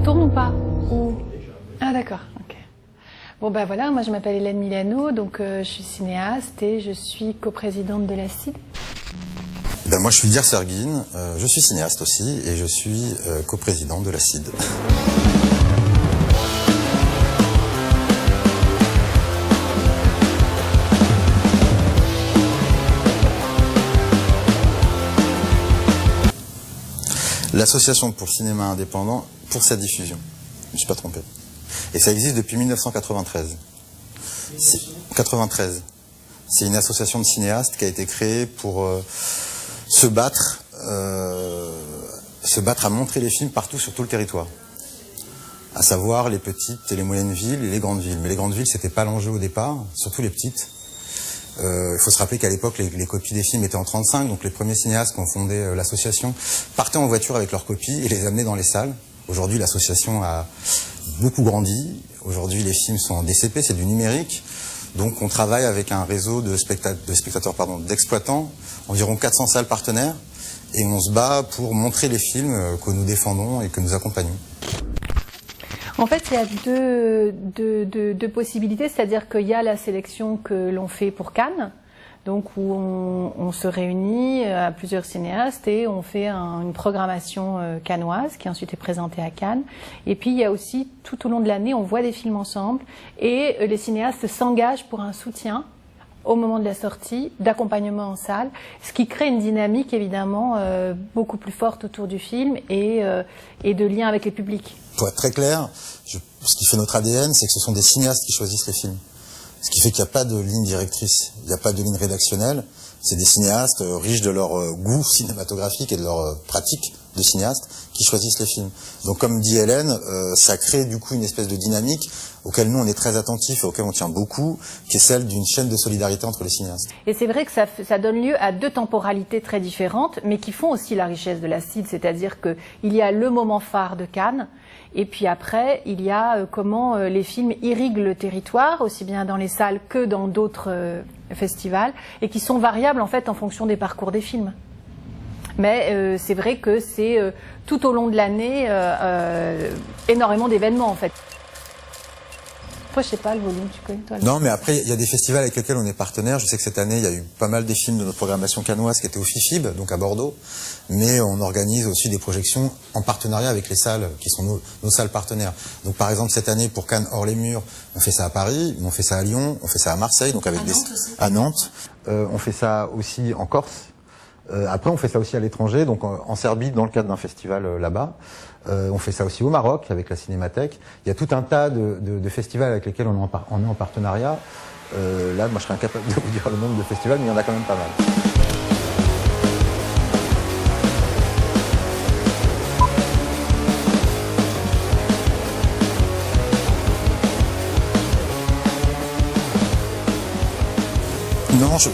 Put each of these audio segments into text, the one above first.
tourne ou pas? Ou... Ah d'accord, ok. Bon ben voilà, moi je m'appelle Hélène Milano, donc je suis cinéaste et je suis coprésidente de la CID. Ben moi je suis Dir Serguine, je suis cinéaste aussi et je suis coprésident de la CID. L'association pour le cinéma indépendant pour sa diffusion. Je ne me suis pas trompé. Et ça existe depuis 1993. 93. C'est une association de cinéastes qui a été créée pour se battre à montrer les films partout sur tout le territoire. À savoir les petites et les moyennes villes et les grandes villes. Mais les grandes villes, c'était pas l'enjeu au départ, surtout les petites. Il faut se rappeler qu'à l'époque, les copies des films étaient en 35, donc les premiers cinéastes qui ont fondé l'association partaient en voiture avec leurs copies et les amenaient dans les salles. Aujourd'hui, l'association a beaucoup grandi. Aujourd'hui, les films sont en DCP, c'est du numérique. Donc on travaille avec un réseau d'exploitants, environ 400 salles partenaires, et on se bat pour montrer les films que nous défendons et que nous accompagnons. En fait, il y a deux possibilités, c'est-à-dire qu'il y a la sélection que l'on fait pour Cannes, donc où on se réunit à plusieurs cinéastes et on fait une programmation cannoise qui ensuite est présentée à Cannes. Et puis il y a aussi, tout au long de l'année, on voit des films ensemble et les cinéastes s'engagent pour un soutien au moment de la sortie, d'accompagnement en salle, ce qui crée une dynamique évidemment beaucoup plus forte autour du film et de lien avec le public. Pour être très clair, ce qui fait notre ADN, c'est que ce sont des cinéastes qui choisissent les films. Ce qui fait qu'il n'y a pas de ligne directrice, il n'y a pas de ligne rédactionnelle. C'est des cinéastes riches de leur goût cinématographique et de leur pratique de cinéaste qui choisissent les films. Donc comme dit Hélène, ça crée du coup une espèce de dynamique auquel nous on est très attentifs et auquel on tient beaucoup, qui est celle d'une chaîne de solidarité entre les cinéastes. Et c'est vrai que ça donne lieu à deux temporalités très différentes, mais qui font aussi la richesse de la CID, c'est-à-dire qu'il y a le moment phare de Cannes, et puis après, il y a comment les films irriguent le territoire, aussi bien dans les salles que dans d'autres festivals, et qui sont variables en fait en fonction des parcours des films. Mais c'est vrai que c'est tout au long de l'année énormément d'événements en fait. Après, je sais pas le volume, tu connais toi? Non, mais après, il y a des festivals avec lesquels on est partenaire. Je sais que cette année, il y a eu pas mal des films de notre programmation cannoise qui étaient au FIFIB, donc à Bordeaux. Mais on organise aussi des projections en partenariat avec les salles, qui sont nos salles partenaires. Donc par exemple, cette année, pour Cannes hors les murs, on fait ça à Paris, on fait ça à Lyon, on fait ça à Marseille, donc avec à Nantes. On fait ça aussi en Corse. Après, on fait ça aussi à l'étranger, donc en Serbie, dans le cadre d'un festival là-bas. On fait ça aussi au Maroc, avec la Cinémathèque. Il y a tout un tas de festivals avec lesquels on est en partenariat. Là, moi, je serais incapable de vous dire le nombre de festivals, mais il y en a quand même pas mal. Non, je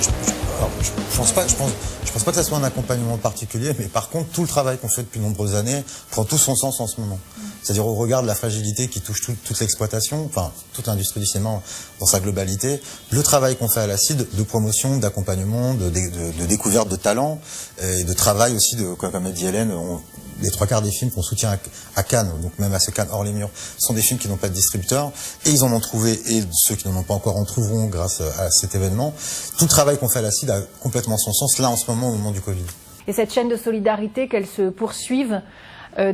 pense pas que ça soit un accompagnement particulier, mais par contre, tout le travail qu'on fait depuis de nombreuses années prend tout son sens en ce moment. C'est-à-dire au regard de la fragilité qui touche toute l'exploitation, enfin, toute l'industrie du cinéma dans sa globalité, le travail qu'on fait à la CID de promotion, d'accompagnement, de découverte de talents, et de travail aussi, comme a dit Hélène, les 3/4 des films qu'on soutient à Cannes, donc même à ce Cannes hors les murs, sont des films qui n'ont pas de distributeur, et ils en ont trouvé, et ceux qui n'en ont pas encore en trouveront grâce à cet événement. Tout le travail qu'on fait à la CID a complètement son sens, là, en ce moment, au moment du Covid. Et cette chaîne de solidarité, qu'elle se poursuive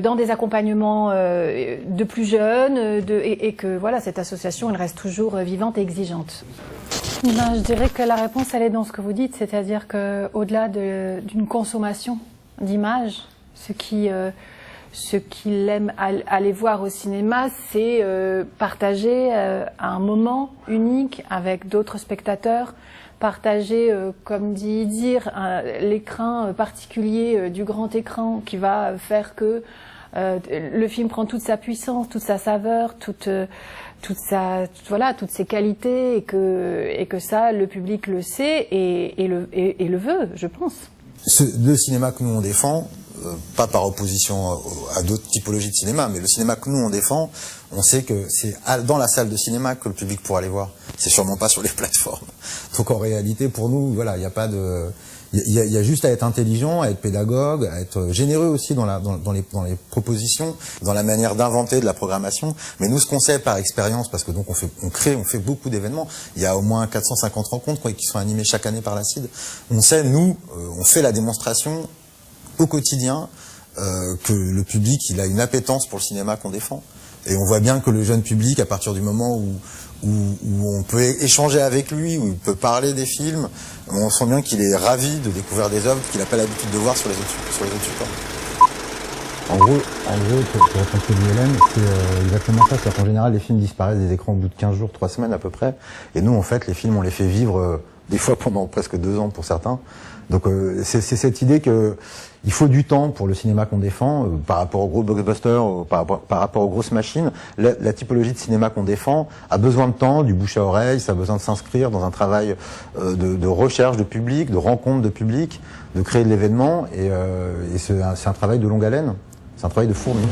dans des accompagnements de plus jeunes, et que voilà, cette association, elle reste toujours vivante et exigeante. Ben, je dirais que la réponse, elle est dans ce que vous dites, c'est-à-dire qu'au-delà d'une consommation d'images, ce qu'il aime aller voir au cinéma, c'est partager un moment unique avec d'autres spectateurs, partager, comme dit Dir, l'écran particulier du grand écran qui va faire que le film prend toute sa puissance, toute sa saveur, toutes ses qualités, et que ça, le public le sait et le veut, je pense. Le cinéma que nous on défend, pas par opposition à d'autres typologies de cinéma, mais le cinéma que nous on défend, on sait que c'est dans la salle de cinéma que le public pourra aller voir. C'est sûrement pas sur les plateformes. Donc en réalité, pour nous, voilà, il n'y a pas de Il y a juste à être intelligent, à être pédagogue, à être généreux aussi dans les propositions, dans la manière d'inventer de la programmation. Mais nous, ce qu'on sait par expérience, parce que donc on fait beaucoup d'événements. Il y a au moins 450 rencontres qui sont animées chaque année par la CID. On sait, nous, on fait la démonstration au quotidien que le public, il a une appétence pour le cinéma qu'on défend. Et on voit bien que le jeune public, à partir du moment où on peut échanger avec lui, où il peut parler des films, on sent bien qu'il est ravi de découvrir des œuvres qu'il n'a pas l'habitude de voir sur les autres supports. En gros, pour répondre à Hélène, c'est exactement ça. C'est qu'en général, les films disparaissent des écrans au bout de 15 jours, 3 semaines à peu près. Et nous, en fait, les films, on les fait vivre des fois pendant presque 2 ans pour certains. Donc c'est cette idée que il faut du temps pour le cinéma qu'on défend par rapport aux gros blockbusters, par rapport aux grosses machines. La typologie de cinéma qu'on défend a besoin de temps, du bouche à oreille, ça a besoin de s'inscrire dans un travail de recherche de public, de rencontre de public, de créer de l'événement. Et c'est un travail de longue haleine, c'est un travail de fourmi.